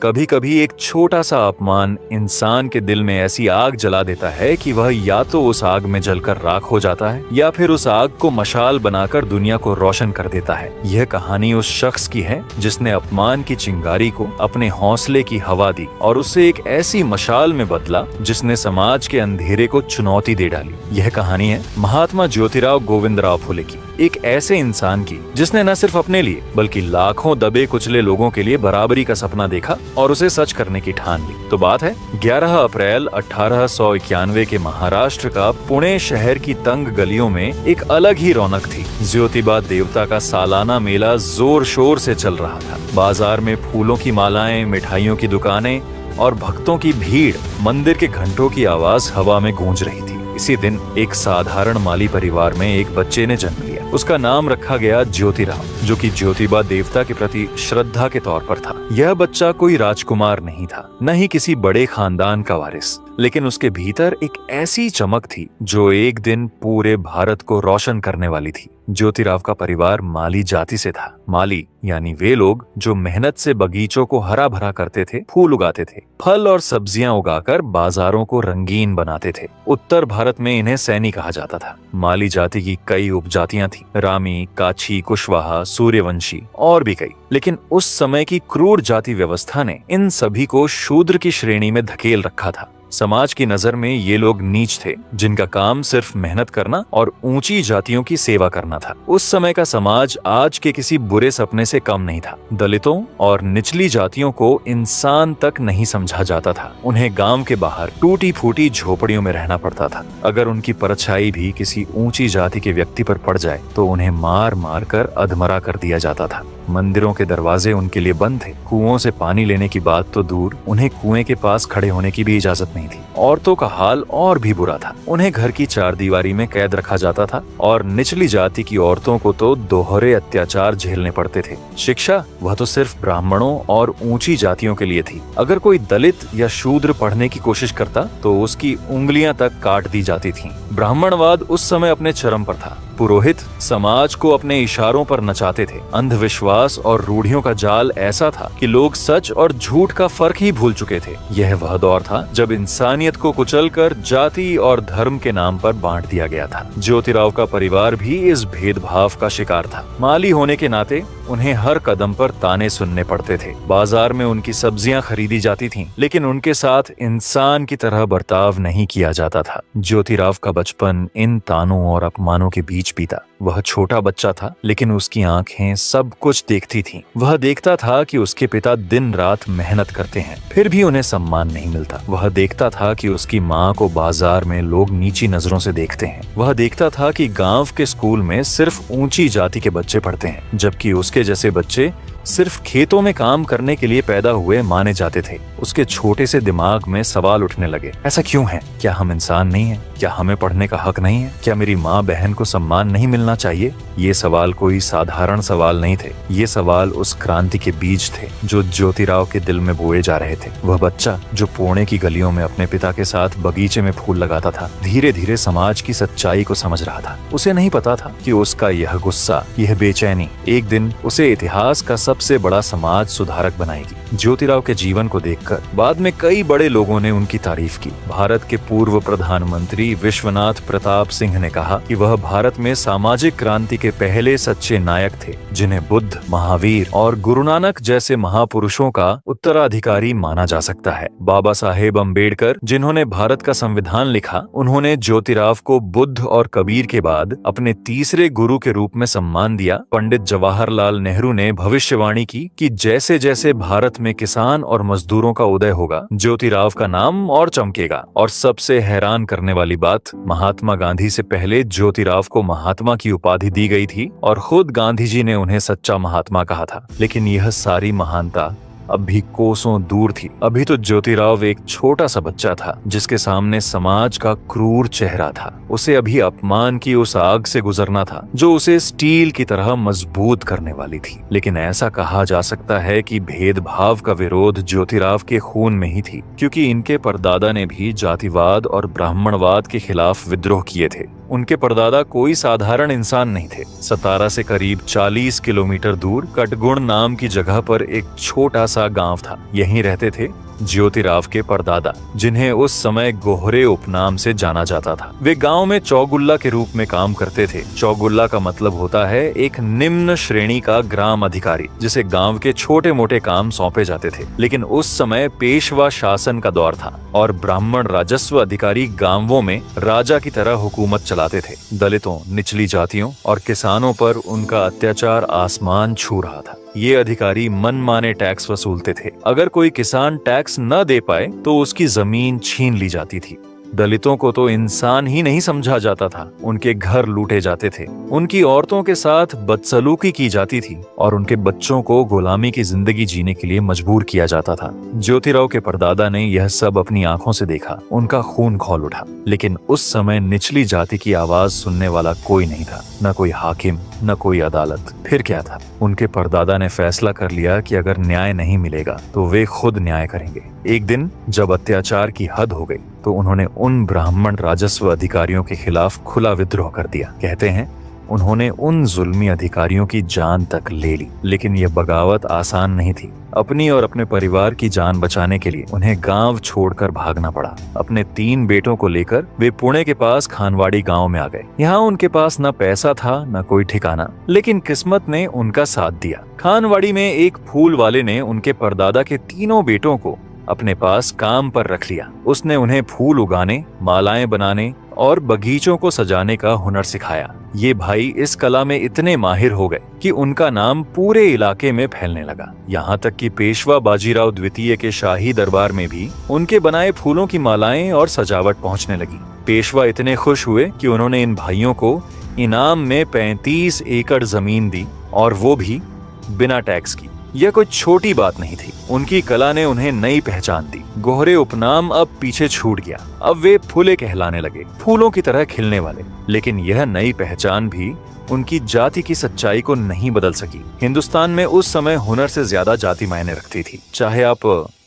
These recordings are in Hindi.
कभी कभी एक छोटा सा अपमान इंसान के दिल में ऐसी आग जला देता है कि वह या तो उस आग में जलकर राख हो जाता है या फिर उस आग को मशाल बनाकर दुनिया को रोशन कर देता है। यह कहानी उस शख्स की है जिसने अपमान की चिंगारी को अपने हौसले की हवा दी और उसे एक ऐसी मशाल में बदला जिसने समाज के अंधेरे को चुनौती दे डाली। यह कहानी है महात्मा ज्योतिराव गोविंदराव फुले की, एक ऐसे इंसान की जिसने न सिर्फ अपने लिए बल्कि लाखों दबे कुचले लोगों के लिए बराबरी का सपना देखा और उसे सच करने की ठान ली। तो बात है 11 अप्रैल 1891 के महाराष्ट्र का पुणे शहर की तंग गलियों में एक अलग ही रौनक थी। ज्योतिबा देवता का सालाना मेला जोर शोर से चल रहा था। बाजार में फूलों की मालाएं, मिठाइयों की दुकानें और भक्तों की भीड़, मंदिर के घंटों की आवाज हवा में गूंज रही थी। इसी दिन एक साधारण माली परिवार में एक बच्चे ने जन्म लिया। उसका नाम रखा गया ज्योतिराव, जो कि ज्योतिबा देवता के प्रति श्रद्धा के तौर पर था। यह बच्चा कोई राजकुमार नहीं था, न ही किसी बड़े खानदान का वारिस, लेकिन उसके भीतर एक ऐसी चमक थी जो एक दिन पूरे भारत को रोशन करने वाली थी। ज्योतिराव का परिवार माली जाति से था। माली यानी वे लोग जो मेहनत से बगीचों को हरा भरा करते थे, फूल उगाते थे, फल और सब्जियां उगाकर बाजारों को रंगीन बनाते थे। उत्तर भारत में इन्हें सैनी कहा जाता था। माली जाति की कई उपजातियां थी, रामी, काछी, कुशवाहा, सूर्यवंशी और भी कई। लेकिन उस समय की क्रूर जाति व्यवस्था ने इन सभी को शूद्र की श्रेणी में धकेल रखा था। समाज की नजर में ये लोग नीच थे, जिनका काम सिर्फ मेहनत करना और ऊंची जातियों की सेवा करना था। उस समय का समाज आज के किसी बुरे सपने से कम नहीं था। दलितों और निचली जातियों को इंसान तक नहीं समझा जाता था। उन्हें गांव के बाहर टूटी फूटी झोपड़ियों में रहना पड़ता था। अगर उनकी परछाई भी किसी ऊंची जाति के व्यक्ति पर पड़ जाए तो उन्हें मार मार कर अधमरा कर दिया जाता था। मंदिरों के दरवाजे उनके लिए बंद थे। कुओं से पानी लेने की बात तो दूर, उन्हें कुएं के पास खड़े होने की भी इजाजत नहीं थी। औरतों का हाल और भी बुरा था। उन्हें घर की चारदीवारी में कैद रखा जाता था और निचली जाति की औरतों को तो दोहरे अत्याचार झेलने पड़ते थे। शिक्षा वह तो सिर्फ ब्राह्मणों और ऊंची जातियों के लिए थी। अगर कोई दलित या शूद्र पढ़ने की कोशिश करता तो उसकी उंगलियां तक काट दी जाती थीं। ब्राह्मणवाद उस समय अपने चरम पर था। पुरोहित समाज को अपने इशारों पर नचाते थे। अंधविश्वास और रूढ़ियों का जाल ऐसा था कि लोग सच और झूठ का फर्क ही भूल चुके थे। यह वह दौर था जब इंसानियत को कुचलकर जाति और धर्म के नाम पर बांट दिया गया था। ज्योतिराव का परिवार भी इस भेदभाव का शिकार था। माली होने के नाते उन्हें हर कदम पर ताने सुनने पड़ते थे। बाजार में उनकी सब्जियां खरीदी जाती थीं, लेकिन उनके साथ इंसान की तरह बर्ताव नहीं किया जाता था। ज्योतिराव का बचपन इन तानों और अपमानों के बीच बीता। वह छोटा बच्चा था, लेकिन उसकी आंखें सब कुछ देखती थीं। वह देखता था कि उसके पिता दिन रात मेहनत करते हैं, फिर भी उन्हें सम्मान नहीं मिलता। वह देखता था कि उसकी माँ को बाजार में लोग नीची नजरों से देखते हैं। वह देखता था कि गांव के स्कूल में सिर्फ ऊंची जाति के बच्चे पढ़ते हैं, जबकि उसके जैसे बच्चे सिर्फ खेतों में काम करने के लिए पैदा हुए माने जाते थे। उसके छोटे से दिमाग में सवाल उठने लगे, ऐसा क्यों है? क्या हम इंसान नहीं हैं? क्या हमें पढ़ने का हक नहीं है? क्या मेरी माँ बहन को सम्मान नहीं मिलना चाहिए? ये सवाल कोई साधारण सवाल नहीं थे। ये सवाल उस क्रांति के बीज थे जो ज्योतिराव के दिल में बोए जा रहे थे। वह बच्चा जो पुणे की गलियों में अपने पिता के साथ बगीचे में फूल लगाता था, धीरे धीरे समाज की सच्चाई को समझ रहा था। उसे नहीं पता था कि उसका यह गुस्सा, यह बेचैनी एक दिन उसे इतिहास का सबसे बड़ा समाज सुधारक बनाएगी। ज्योतिराव के जीवन को देखकर बाद में कई बड़े लोगों ने उनकी तारीफ की। भारत के पूर्व प्रधानमंत्री विश्वनाथ प्रताप सिंह ने कहा कि वह भारत में सामाजिक क्रांति के पहले सच्चे नायक थे, जिन्हें बुद्ध, महावीर और गुरु नानक जैसे महापुरुषों का उत्तराधिकारी माना जा सकता है। बाबा साहेब अम्बेडकर, जिन्होंने भारत का संविधान लिखा, उन्होंने ज्योतिराव को बुद्ध और कबीर के बाद अपने तीसरे गुरु के रूप में सम्मान दिया। पंडित जवाहरलाल नेहरू ने भविष्यवाणी की कि जैसे जैसे भारत में किसान और मजदूरों का उदय होगा, ज्योतिराव का नाम और चमकेगा। और सबसे हैरान करने वाली बात, महात्मा गांधी से पहले ज्योतिराव को महात्मा की उपाधि दी गई थी और खुद गांधी जी ने उन्हें सच्चा महात्मा कहा था। लेकिन यह सारी महानता अब भी कोसों दूर थी। अभी तो ज्योतिराव एक छोटा सा बच्चा था जिसके सामने समाज का क्रूर चेहरा था। उसे अभी अपमान की उस आग से गुजरना था जो उसे स्टील की तरह मजबूत करने वाली थी। लेकिन ऐसा कहा जा सकता है कि भेदभाव का विरोध ज्योतिराव के खून में ही थी, क्योंकि इनके परदादा ने भी जातिवाद और ब्राह्मणवाद के खिलाफ विद्रोह किए थे। उनके परदादा कोई साधारण इंसान नहीं थे। सतारा से करीब 40 किलोमीटर दूर कटगुण नाम की जगह पर एक छोटा सा गांव था। यहीं रहते थे ज्योतिराव के परदादा, जिन्हें उस समय गोहरे उपनाम से जाना जाता था। वे गांव में चौगुल्ला के रूप में काम करते थे। चौगुल्ला का मतलब होता है एक निम्न श्रेणी का ग्राम अधिकारी, जिसे गांव के छोटे मोटे काम सौंपे जाते थे। लेकिन उस समय पेशवा शासन का दौर था और ब्राह्मण राजस्व अधिकारी गांवों में राजा की तरह हुकूमत चलाते थे। दलितों, निचली जातियों और किसानों पर उनका अत्याचार आसमान छू रहा था। ये अधिकारी मनमाने टैक्स वसूलते थे। अगर कोई किसान टैक्स न दे पाए तो उसकी जमीन छीन ली जाती थी। दलितों को तो इंसान ही नहीं समझा जाता था। उनके घर लूटे जाते थे, उनकी औरतों के साथ बदसलूकी की जाती थी और उनके बच्चों को गुलामी की जिंदगी जीने के लिए मजबूर किया जाता था। ज्योतिराव के परदादा ने यह सब अपनी आंखों से देखा। उनका खून खौल उठा। लेकिन उस समय निचली जाति की आवाज सुनने वाला कोई नहीं था, न कोई हाकिम, न कोई अदालत। फिर क्या था? उनके परदादा ने फैसला कर लिया कि अगर न्याय नहीं मिलेगा तो वे खुद न्याय करेंगे। एक दिन जब अत्याचार की हद हो गई तो उन्होंने उन ब्राह्मण राजस्व अधिकारियों के खिलाफ खुला विद्रोह कर दिया। कहते हैं उन्होंने उन जुल्मी अधिकारियों की जान तक ले ली। लेकिन यह बगावत आसान नहीं थी। अपनी और अपने परिवार की जान बचाने के लिए उन्हें गांव छोड़कर भागना पड़ा। अपने 3 बेटों को लेकर वे पुणे के पास खानवाड़ी गांव में आ गए। यहाँ उनके पास न पैसा था न कोई ठिकाना, लेकिन किस्मत ने उनका साथ दिया। खानवाड़ी में एक फूल वाले ने उनके परदादा के 3 बेटों को अपने पास काम पर रख लिया। उसने उन्हें फूल उगाने, मालाएं बनाने और बगीचों को सजाने का हुनर सिखाया। ये भाई इस कला में इतने माहिर हो गए कि उनका नाम पूरे इलाके में फैलने लगा। यहाँ तक कि पेशवा बाजीराव द्वितीय के शाही दरबार में भी उनके बनाए फूलों की मालाएं और सजावट पहुँचने लगी। पेशवा इतने खुश हुए कि उन्होंने इन भाइयों को इनाम में 35 एकड़ जमीन दी, और वो भी बिना टैक्स की। यह कोई छोटी बात नहीं थी। उनकी कला ने उन्हें नई पहचान दी। गोहरे उपनाम अब पीछे छूट गया। अब वे फूले कहलाने लगे, फूलों की तरह खिलने वाले। लेकिन यह नई पहचान भी उनकी जाति की सच्चाई को नहीं बदल सकी। हिंदुस्तान में उस समय हुनर से ज्यादा जाति मायने रखती थी। चाहे आप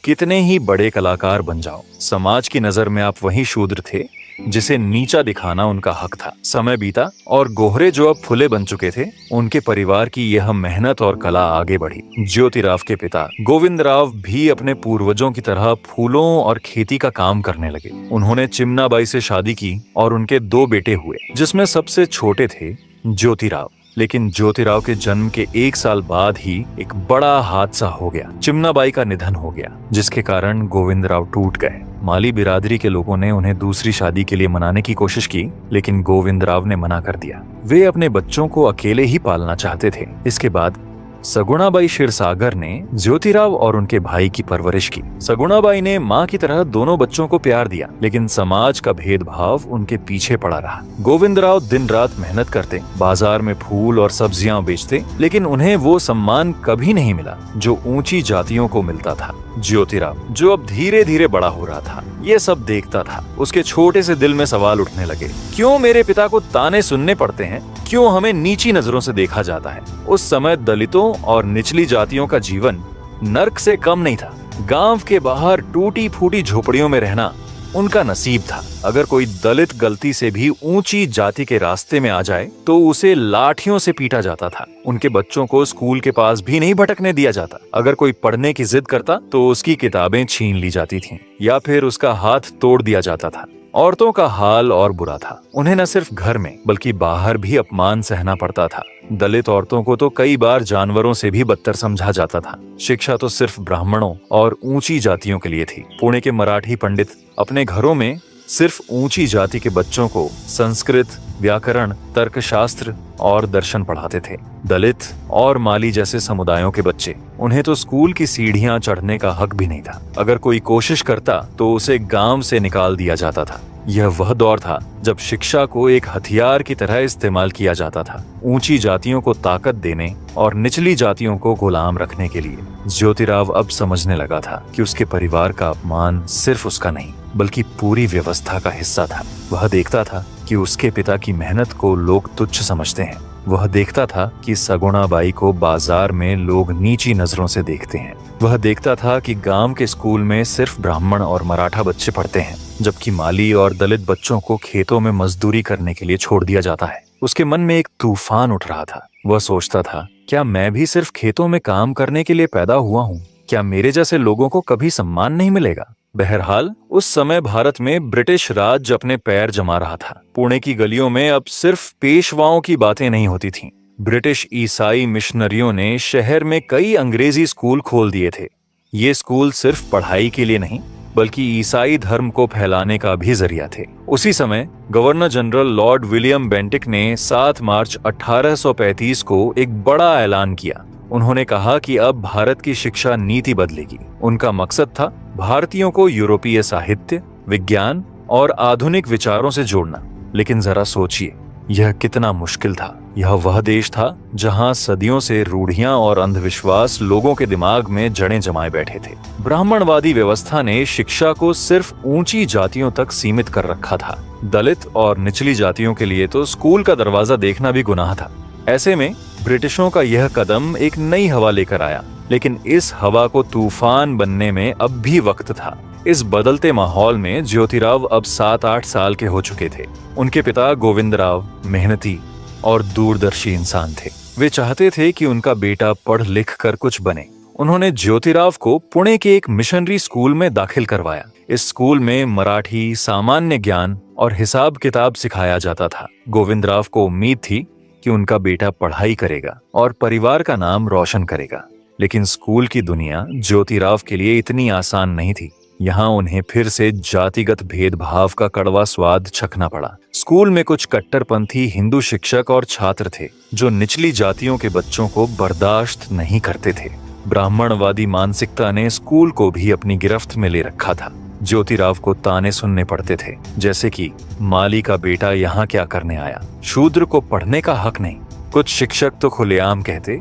कितने ही बड़े कलाकार बन जाओ, समाज की नजर में आप वही शूद्र थे जिसे नीचा दिखाना उनका हक था। समय बीता और गोहरे जो अब फुले बन चुके थे, उनके परिवार की यह मेहनत और कला आगे बढ़ी। ज्योतिराव के पिता गोविंदराव भी अपने पूर्वजों की तरह फूलों और खेती का काम करने लगे। उन्होंने चिमनाबाई से शादी की और उनके 2 बेटे हुए, जिसमें सबसे छोटे थे ज्योतिराव। लेकिन ज्योतिराव के जन्म के 1 साल बाद ही एक बड़ा हादसा हो गया। चिमनाबाई का निधन हो गया, जिसके कारण गोविंदराव टूट गए। माली बिरादरी के लोगों ने उन्हें दूसरी शादी के लिए मनाने की कोशिश की, लेकिन गोविंदराव ने मना कर दिया। वे अपने बच्चों को अकेले ही पालना चाहते थे। इसके बाद सगुणाबाई क्षीरसागर ने ज्योतिराव और उनके भाई की परवरिश की। सगुणाबाई ने माँ की तरह दोनों बच्चों को प्यार दिया, लेकिन समाज का भेदभाव उनके पीछे पड़ा रहा। गोविंदराव दिन रात मेहनत करते, बाजार में फूल और सब्जियां बेचते, लेकिन उन्हें वो सम्मान कभी नहीं मिला जो ऊंची जातियों को मिलता था। ज्योतिराव, जो अब धीरे धीरे बड़ा हो रहा था, ये सब देखता था। उसके छोटे से दिल में सवाल उठने लगे, क्यों मेरे पिता को ताने सुनने पड़ते हैं? क्यों हमें नीची नजरों से देखा जाता है? उस समय दलितों और निचली जातियों का जीवन नर्क से कम नहीं था। गांव के बाहर टूटी फूटी झोपड़ियों में रहना उनका नसीब था। अगर कोई दलित गलती से भी ऊंची जाति के रास्ते में आ जाए तो उसे लाठियों से पीटा जाता था। उनके बच्चों को स्कूल के पास भी नहीं भटकने दिया जाता। अगर कोई पढ़ने की जिद करता तो उसकी किताबें छीन ली जाती थीं या फिर उसका हाथ तोड़ दिया जाता था। औरतों का हाल और बुरा था। उन्हें न सिर्फ घर में बल्कि बाहर भी अपमान सहना पड़ता था। दलित औरतों को तो कई बार जानवरों से भी बदतर समझा जाता था। शिक्षा तो सिर्फ ब्राह्मणों और ऊंची जातियों के लिए थी। पुणे के मराठी पंडित अपने घरों में सिर्फ ऊंची जाति के बच्चों को संस्कृत, व्याकरण, तर्कशास्त्र और दर्शन पढ़ाते थे। दलित और माली जैसे समुदायों के बच्चे, उन्हें तो स्कूल की सीढ़ियां चढ़ने का हक भी नहीं था। अगर कोई कोशिश करता तो उसे गांव से निकाल दिया जाता था। यह वह दौर था जब शिक्षा को एक हथियार की तरह इस्तेमाल किया जाता था, ऊंची जातियों को ताकत देने और निचली जातियों को गुलाम रखने के लिए। ज्योतिराव अब समझने लगा था कि उसके परिवार का अपमान सिर्फ उसका नहीं बल्कि पूरी व्यवस्था का हिस्सा था। वह देखता था कि उसके पिता की मेहनत को लोग तुच्छ समझते हैं। वह देखता था कि सगुणाबाई को बाजार में लोग नीची नजरों से देखते हैं। वह देखता था कि गांव के स्कूल में सिर्फ ब्राह्मण और मराठा बच्चे पढ़ते हैं, जबकि माली और दलित बच्चों को खेतों में मजदूरी करने के लिए छोड़ दिया जाता है। उसके मन में एक तूफान उठ रहा था। वह सोचता था, क्या मैं भी सिर्फ खेतों में काम करने के लिए पैदा हुआ हूँ? क्या मेरे जैसे लोगों को कभी सम्मान नहीं मिलेगा? बहरहाल उस समय भारत में ब्रिटिश राज अपने पैर जमा रहा था। पुणे की गलियों में अब सिर्फ पेशवाओं की बातें नहीं होती थीं। ब्रिटिश ईसाई मिशनरियों ने शहर में कई अंग्रेजी स्कूल खोल दिए थे। ये स्कूल सिर्फ पढ़ाई के लिए नहीं, बल्कि ईसाई धर्म को फैलाने का भी जरिया थे। उसी समय governor general Lord William Bentinck ने 7 मार्च 1835 को एक बड़ा ऐलान किया। उन्होंने कहा कि अब भारत की शिक्षा नीति बदलेगी। उनका मकसद था भारतीयों को यूरोपीय साहित्य, विज्ञान और आधुनिक विचारों से जोड़ना। लेकिन जरा सोचिए, यह कितना मुश्किल था। यह वह देश था जहां सदियों से रूढ़ियां और अंधविश्वास लोगों के दिमाग में जड़ें जमाए बैठे थे। ब्राह्मणवादी व्यवस्था ने शिक्षा को सिर्फ ऊंची जातियों तक सीमित कर रखा था। दलित और निचली जातियों के लिए तो स्कूल का दरवाजा देखना भी गुनाह था। ऐसे में ब्रिटिशों का यह कदम एक नई हवा लेकर आया, लेकिन इस हवा को तूफान बनने में अब भी वक्त था। इस बदलते माहौल में ज्योतिराव अब 7-8 साल के हो चुके थे। उनके पिता गोविंदराव मेहनती और दूरदर्शी इंसान थे। वे चाहते थे कि उनका बेटा पढ़ लिख कर कुछ बने। उन्होंने ज्योतिराव को पुणे के एक मिशनरी स्कूल में दाखिल करवाया। इस स्कूल में मराठी, सामान्य ज्ञान और हिसाब किताब सिखाया जाता था। गोविंदराव को उम्मीद थी कि उनका बेटा पढ़ाई करेगा और परिवार का नाम रोशन करेगा। लेकिन स्कूल की दुनिया ज्योतिराव के लिए इतनी आसान नहीं थी। यहाँ उन्हें फिर से जातिगत भेदभाव का कड़वा स्वाद चखना पड़ा। स्कूल में कुछ कट्टरपंथी हिंदू शिक्षक और छात्र थे जो निचली जातियों के बच्चों को बर्दाश्त नहीं करते थे। ब्राह्मणवादी मानसिकता ने स्कूल को भी अपनी गिरफ्त में ले रखा था। ज्योतिराव को ताने सुनने पड़ते थे, जैसे कि माली का बेटा यहाँ क्या करने आया, शूद्र को पढ़ने का हक नहीं। कुछ शिक्षक तो खुलेआम कहते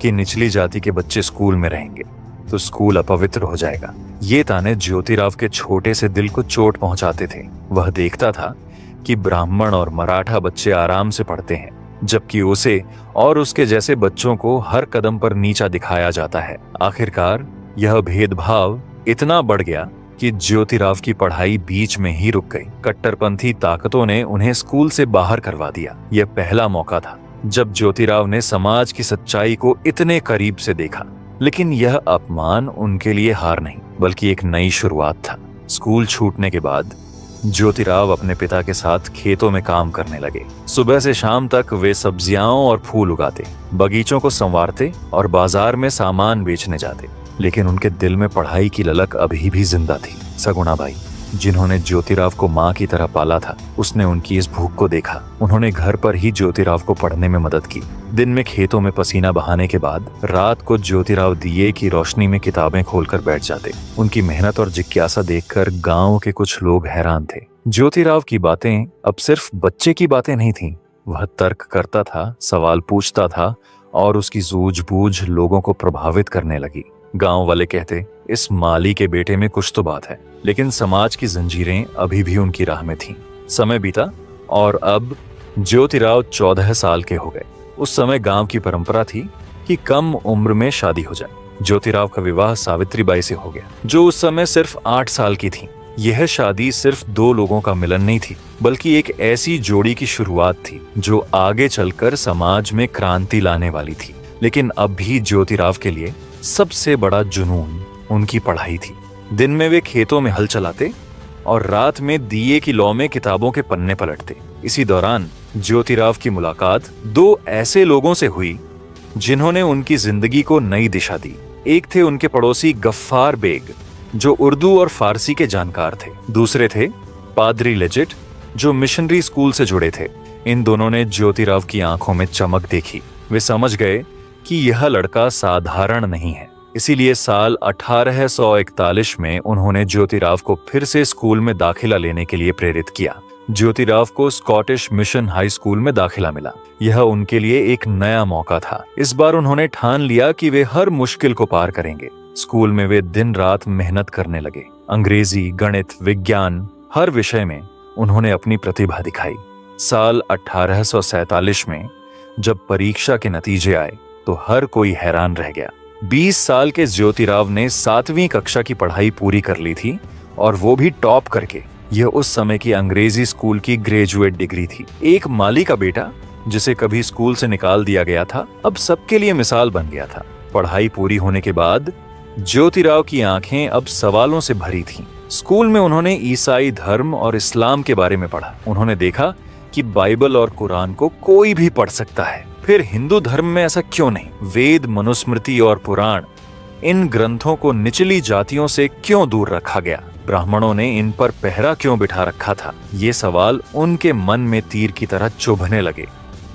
कि निचली जाति के बच्चे स्कूल में रहेंगे तो स्कूल अपवित्र हो जाएगा। ये ताने ज्योतिराव के छोटे से दिल को चोट पहुंचाते थे। वह देखता था कि ब्राह्मण और मराठा बच्चे आराम से पढ़ते हैं, जबकि उसे और उसके जैसे बच्चों को हर कदम पर नीचा दिखाया जाता है। आखिरकार यह भेदभाव इतना बढ़ गया कि ज्योतिराव की पढ़ाई बीच में ही रुक गई। कट्टरपंथी ताकतों ने उन्हें स्कूल से बाहर करवा दिया। यह पहला मौका था जब ज्योतिराव ने समाज की सच्चाई को इतने करीब से देखा। लेकिन यह अपमान उनके लिए हार नहीं, बल्कि एक नई शुरुआत था। स्कूल छूटने के बाद ज्योतिराव अपने पिता के साथ खेतों में काम करने लगे। सुबह से शाम तक वे सब्जियां और फूल उगाते, बगीचों को संवारते और बाजार में सामान बेचने जाते। लेकिन उनके दिल में पढ़ाई की ललक अभी भी जिंदा थी। सगुणाबाई, जिन्होंने ज्योतिराव को माँ की तरह पाला था, उसने उनकी इस भूख को देखा। उन्होंने घर पर ही ज्योतिराव को पढ़ने में मदद की। दिन में खेतों में पसीना बहाने के बाद रात को ज्योतिराव दिए की रोशनी में किताबें खोलकर बैठ जाते। उनकी मेहनत और जिज्ञासा देखकर गांव के कुछ लोग हैरान थे। ज्योतिराव की बातें अब सिर्फ बच्चे की बातें नहीं थीं। वह तर्क करता था, सवाल पूछता था और उसकी सूझबूझ लोगों को प्रभावित करने लगी। गांव वाले कहते, इस माली के बेटे में कुछ तो बात है। लेकिन समाज की जंजीरें अभी भी उनकी राह में थीं। समय बीता और अब ज्योतिराव 14 साल के हो गए। उस समय गांव की परंपरा थी कि कम उम्र में शादी हो जाए। ज्योतिराव का विवाह सावित्रीबाई से हो गया, जो उस समय सिर्फ 8 साल की थी। यह शादी सिर्फ 2 लोगों का मिलन नहीं थी, बल्कि एक ऐसी जोड़ी की शुरुआत थी जो आगे चलकर समाज में क्रांति लाने वाली थी। लेकिन अब भी ज्योतिराव के लिए सबसे बड़ा जुनून उनकी पढ़ाई थी। दिन में वे खेतों में हल चलाते और रात में दिए की लौ में किताबों के पन्ने पलटते। इसी दौरान ज्योतिराव की मुलाकात 2 ऐसे लोगों से हुई जिन्होंने उनकी जिंदगी को नई दिशा दी। एक थे उनके पड़ोसी गफ्फार बेग, जो उर्दू और फारसी के जानकार थे। दूसरे थे पादरी लेजिट, जो मिशनरी स्कूल से जुड़े थे। इन दोनों ने ज्योतिराव की आंखों में चमक देखी। वे समझ गए कि यह लड़का साधारण नहीं है। इसीलिए साल 1841 में उन्होंने ज्योतिराव को फिर से स्कूल में दाखिला लेने के लिए प्रेरित किया। ज्योतिराव को स्कॉटिश मिशन हाई स्कूल में दाखिला मिला। यह उनके लिए एक नया मौका था। इस बार उन्होंने ठान लिया कि वे हर मुश्किल को पार करेंगे। स्कूल में वे दिन रात मेहनत करने लगे। अंग्रेजी, गणित, विज्ञान, हर विषय में उन्होंने अपनी प्रतिभा दिखाई। साल 1847 में जब परीक्षा के नतीजे आए तो हर कोई हैरान रह गया। 20 साल के ज्योतिराव ने 7वीं कक्षा की पढ़ाई पूरी कर ली थी और वो भी टॉप करके। यह उस समय की अंग्रेजी स्कूल की ग्रेजुएट डिग्री थी। एक माली का बेटा जिसे कभी स्कूल से निकाल दिया गया था, अब सबके लिए मिसाल बन गया था। पढ़ाई पूरी होने के बाद ज्योतिराव की आंखें अब सवालों से भरी थीं। स्कूल में उन्होंने ईसाई धर्म और इस्लाम के बारे में पढ़ा। उन्होंने देखा कि बाइबल और कुरान को कोई भी पढ़ सकता है, फिर हिंदू धर्म में ऐसा क्यों नहीं? वेद, मनुस्मृति और पुराण, इन ग्रंथों को निचली जातियों से क्यों दूर रखा गया? ब्राह्मणों ने इन पर पहरा क्यों बिठा रखा था? ये सवाल उनके मन में तीर की तरह चुभने लगे।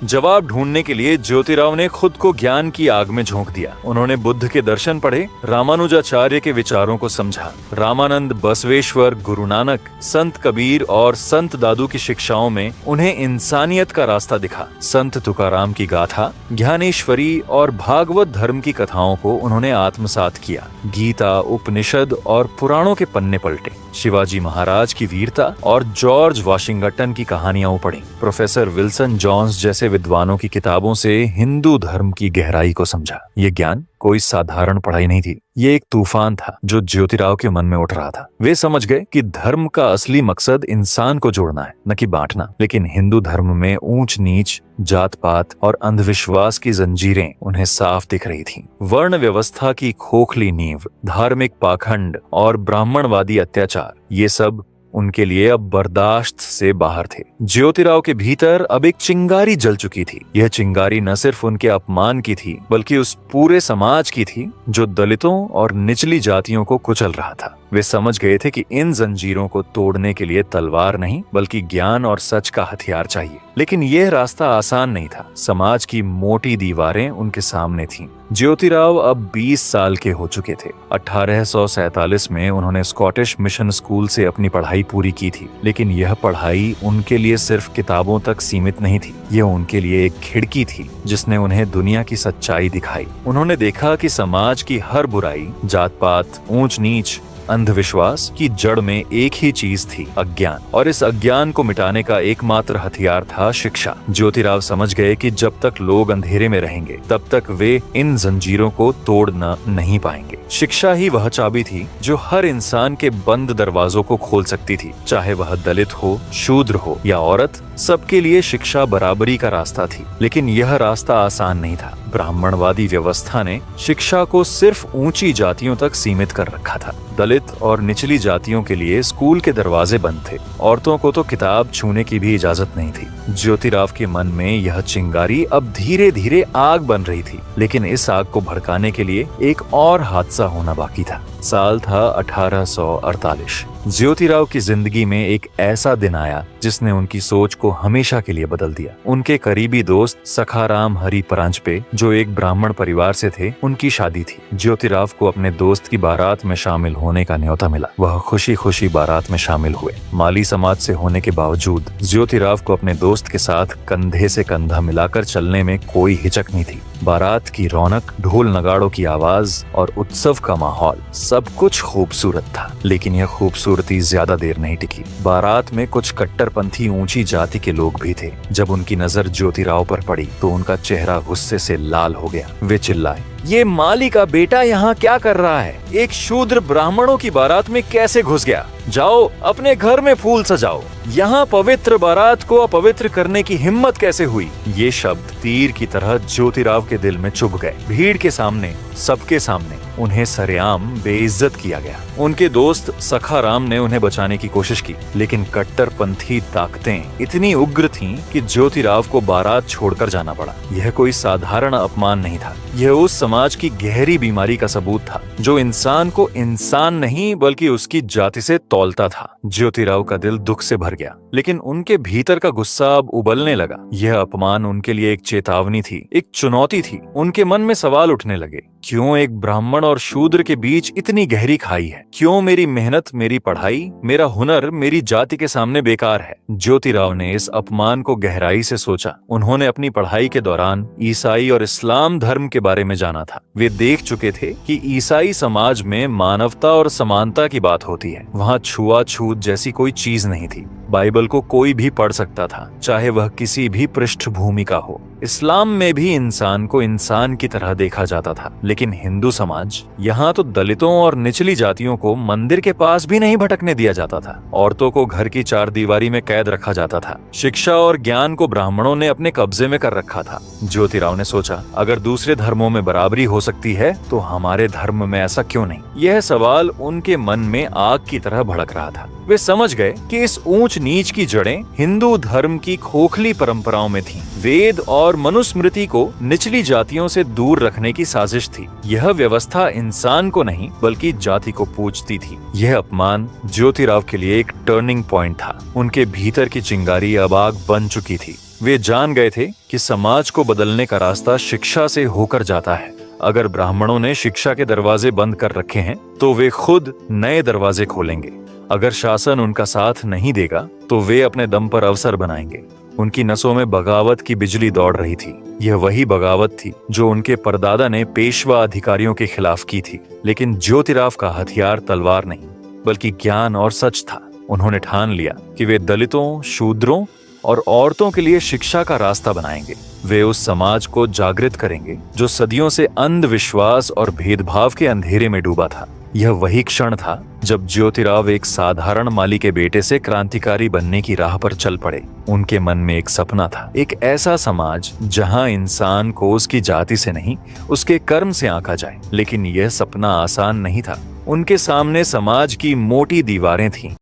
जवाब ढूंढने के लिए ज्योतिराव ने खुद को ज्ञान की आग में झोंक दिया। उन्होंने बुद्ध के दर्शन पढ़े, रामानुजाचार्य के विचारों को समझा, रामानंद, बसवेश्वर, गुरु नानक, संत कबीर और संत दादू की शिक्षाओं में उन्हें इंसानियत का रास्ता दिखा। संत तुकाराम की गाथा, ज्ञानेश्वरी और भागवत धर्म की कथाओं को उन्होंने आत्मसात किया। गीता, उपनिषद और पुराणों के पन्ने पलटे। शिवाजी महाराज की वीरता और जॉर्ज वाशिंगटन की कहानियां पढ़ी। प्रोफेसर विल्सन जॉन्स जैसे विद्वानों की किताबों से हिंदू धर्म की गहराई को समझा। ये ज्ञान कोई साधारण पढ़ाई नहीं थी, ये एक तूफान था जो ज्योतिराव के मन में उठ रहा था। वे समझ गए कि धर्म का असली मकसद इंसान को जोड़ना है, न कि बांटना। लेकिन हिंदू धर्म में ऊंच नीच, जात पात और अंधविश्वास की जंजीरें उन्हें साफ दिख रही थीं। वर्ण व्यवस्था की खोखली नींव, धार्मिक पाखंड और ब्राह्मणवादी अत्याचार, ये सब उनके लिए अब बर्दाश्त से बाहर थे। ज्योतिराव के भीतर अब एक चिंगारी जल चुकी थी। यह चिंगारी न सिर्फ उनके अपमान की थी, बल्कि उस पूरे समाज की थी जो दलितों और निचली जातियों को कुचल रहा था। वे समझ गए थे कि इन जंजीरों को तोड़ने के लिए तलवार नहीं, बल्कि ज्ञान और सच का हथियार चाहिए। लेकिन यह रास्ता आसान नहीं था। समाज की मोटी दीवारें उनके सामने थीं। ज्योतिराव अब 20 साल के हो चुके थे। 1847 में उन्होंने स्कॉटिश मिशन स्कूल से अपनी पढ़ाई पूरी की थी। लेकिन यह पढ़ाई उनके लिए सिर्फ किताबों तक सीमित नहीं थी। यह उनके लिए एक खिड़की थी जिसने उन्हें दुनिया की सच्चाई दिखाई। उन्होंने देखा कि समाज की हर बुराई, जात पात, ऊंच नीच, अंधविश्वास की जड़ में एक ही चीज थी, अज्ञान। और इस अज्ञान को मिटाने का एकमात्र हथियार था शिक्षा। ज्योतिराव समझ गए कि जब तक लोग अंधेरे में रहेंगे, तब तक वे इन जंजीरों को तोड़ना नहीं पाएंगे। शिक्षा ही वह चाबी थी जो हर इंसान के बंद दरवाजों को खोल सकती थी। चाहे वह दलित हो, शूद्र हो या औरत, सबके लिए शिक्षा बराबरी का रास्ता थी। लेकिन यह रास्ता आसान नहीं था। ब्राह्मणवादी व्यवस्था ने शिक्षा को सिर्फ ऊंची जातियों तक सीमित कर रखा था। दलित और निचली जातियों के लिए स्कूल के दरवाजे बंद थे। औरतों को तो किताब छूने की भी इजाजत नहीं थी। ज्योतिराव के मन में यह चिंगारी अब धीरे धीरे आग बन रही थी। लेकिन इस आग को भड़काने के लिए एक और हादसा होना बाकी था। साल था 1848। ज्योतिराव की जिंदगी में एक ऐसा दिन आया जिसने उनकी सोच को हमेशा के लिए बदल दिया। उनके करीबी दोस्त सखाराम हरि परांजपे, जो एक ब्राह्मण परिवार से थे, उनकी शादी थी। ज्योतिराव को अपने दोस्त की बारात में शामिल होने का न्योता मिला। वह खुशी खुशी बारात में शामिल हुए। माली समाज से होने के बावजूद ज्योतिराव को अपने दोस्त के साथ कंधे से कंधा मिलाकर चलने में कोई हिचक नहीं थी। बारात की रौनक, ढोल नगाड़ों की आवाज और उत्सव का माहौल, सब कुछ खूबसूरत था। लेकिन यह खूबसूरती ज्यादा देर नहीं टिकी। बारात में कुछ कट्टरपंथी ऊंची जाति के लोग भी थे। जब उनकी नजर ज्योतिराव पर पड़ी तो उनका चेहरा गुस्से से लाल हो गया। वे चिल्लाए, ये माली का बेटा यहाँ क्या कर रहा है? एक शूद्र ब्राह्मणों की बारात में कैसे घुस गया? जाओ अपने घर में फूल सजाओ। यहाँ पवित्र बारात को अपवित्र करने की हिम्मत कैसे हुई? ये शब्द तीर की तरह ज्योतिराव के दिल में चुभ गए। भीड़ के सामने, सबके सामने उन्हें सरेआम बेइज्जत किया गया। उनके दोस्त सखाराम ने उन्हें बचाने की कोशिश की, लेकिन कट्टरपंथी ताकतें इतनी उग्र थीं कि ज्योतिराव को बारात छोड़कर जाना पड़ा। यह कोई साधारण अपमान नहीं था। यह उस समाज की गहरी बीमारी का सबूत था जो इंसान को इंसान नहीं बल्कि उसकी जाति से तौलता था। ज्योतिराव का दिल दुख से भर गया, लेकिन उनके भीतर का गुस्सा अब उबलने लगा। यह अपमान उनके लिए एक चेतावनी थी, एक चुनौती थी। उनके मन में सवाल उठने लगे, क्यों एक ब्राह्मण और शूद्र के बीच इतनी गहरी खाई है? क्यों मेरी मेहनत, मेरी पढ़ाई, मेरा हुनर मेरी जाति के सामने बेकार है? ज्योतिराव ने इस अपमान को गहराई से सोचा। उन्होंने अपनी पढ़ाई के दौरान ईसाई और इस्लाम धर्म के बारे में जाना था। वे देख चुके थे कि ईसाई समाज में मानवता और समानता की बात होती है। वहाँ छुआछूत जैसी कोई चीज नहीं थी। बाइबल को कोई भी पढ़ सकता था, चाहे वह किसी भी पृष्ठभूमि का हो। इस्लाम में भी इंसान को इंसान की तरह देखा जाता था, लेकिन हिंदू समाज यहाँ तो दलितों और निचली जातियों को मंदिर के पास भी नहीं भटकने दिया जाता था। औरतों को घर की चारदीवारी में कैद रखा जाता था। शिक्षा और ज्ञान को ब्राह्मणों ने अपने कब्जे में कर रखा था। ज्योतिराव ने सोचा, अगर दूसरे धर्मों में बराबरी हो सकती है तो हमारे धर्म में ऐसा क्यों नहीं? यह सवाल उनके मन में आग की तरह भड़क रहा था। वे समझ गए कि इस ऊंच नीच की जड़ें हिंदू धर्म की खोखली परंपराओं में थीं। वेद और मनुस्मृति को निचली जातियों से दूर रखने की साजिश थी। यह व्यवस्था इंसान को नहीं बल्कि जाति को पूजती थी। यह अपमान ज्योतिराव के लिए एक टर्निंग पॉइंट था। उनके भीतर की चिंगारी अब आग बन चुकी थी। वे जान गए थे कि समाज को बदलने का रास्ता शिक्षा से होकर जाता है। अगर ब्राह्मणों ने शिक्षा के दरवाजे बंद कर रखे हैं तो वे खुद नए दरवाजे खोलेंगे। अगर शासन उनका साथ नहीं देगा तो वे अपने दम पर अवसर बनाएंगे। उनकी नसों में बगावत की बिजली दौड़ रही थी। यह वही बगावत थी जो उनके परदादा ने पेशवा अधिकारियों के खिलाफ की थी। लेकिन ज्योतिराव का हथियार तलवार नहीं बल्कि ज्ञान और सच था। उन्होंने ठान लिया कि वे दलितों, शूद्रों और औरतों के लिए शिक्षा का रास्ता बनाएंगे। वे उस समाज को जागृत करेंगे जो सदियों से अंधविश्वास और भेदभाव के अंधेरे में डूबा था। यह वही क्षण था जब ज्योतिराव एक साधारण माली के बेटे से क्रांतिकारी बनने की राह पर चल पड़े। उनके मन में एक सपना था, एक ऐसा समाज जहां इंसान को उसकी जाति से नहीं उसके कर्म से आंका जाए। लेकिन यह सपना आसान नहीं था। उनके सामने समाज की मोटी दीवारें थीं।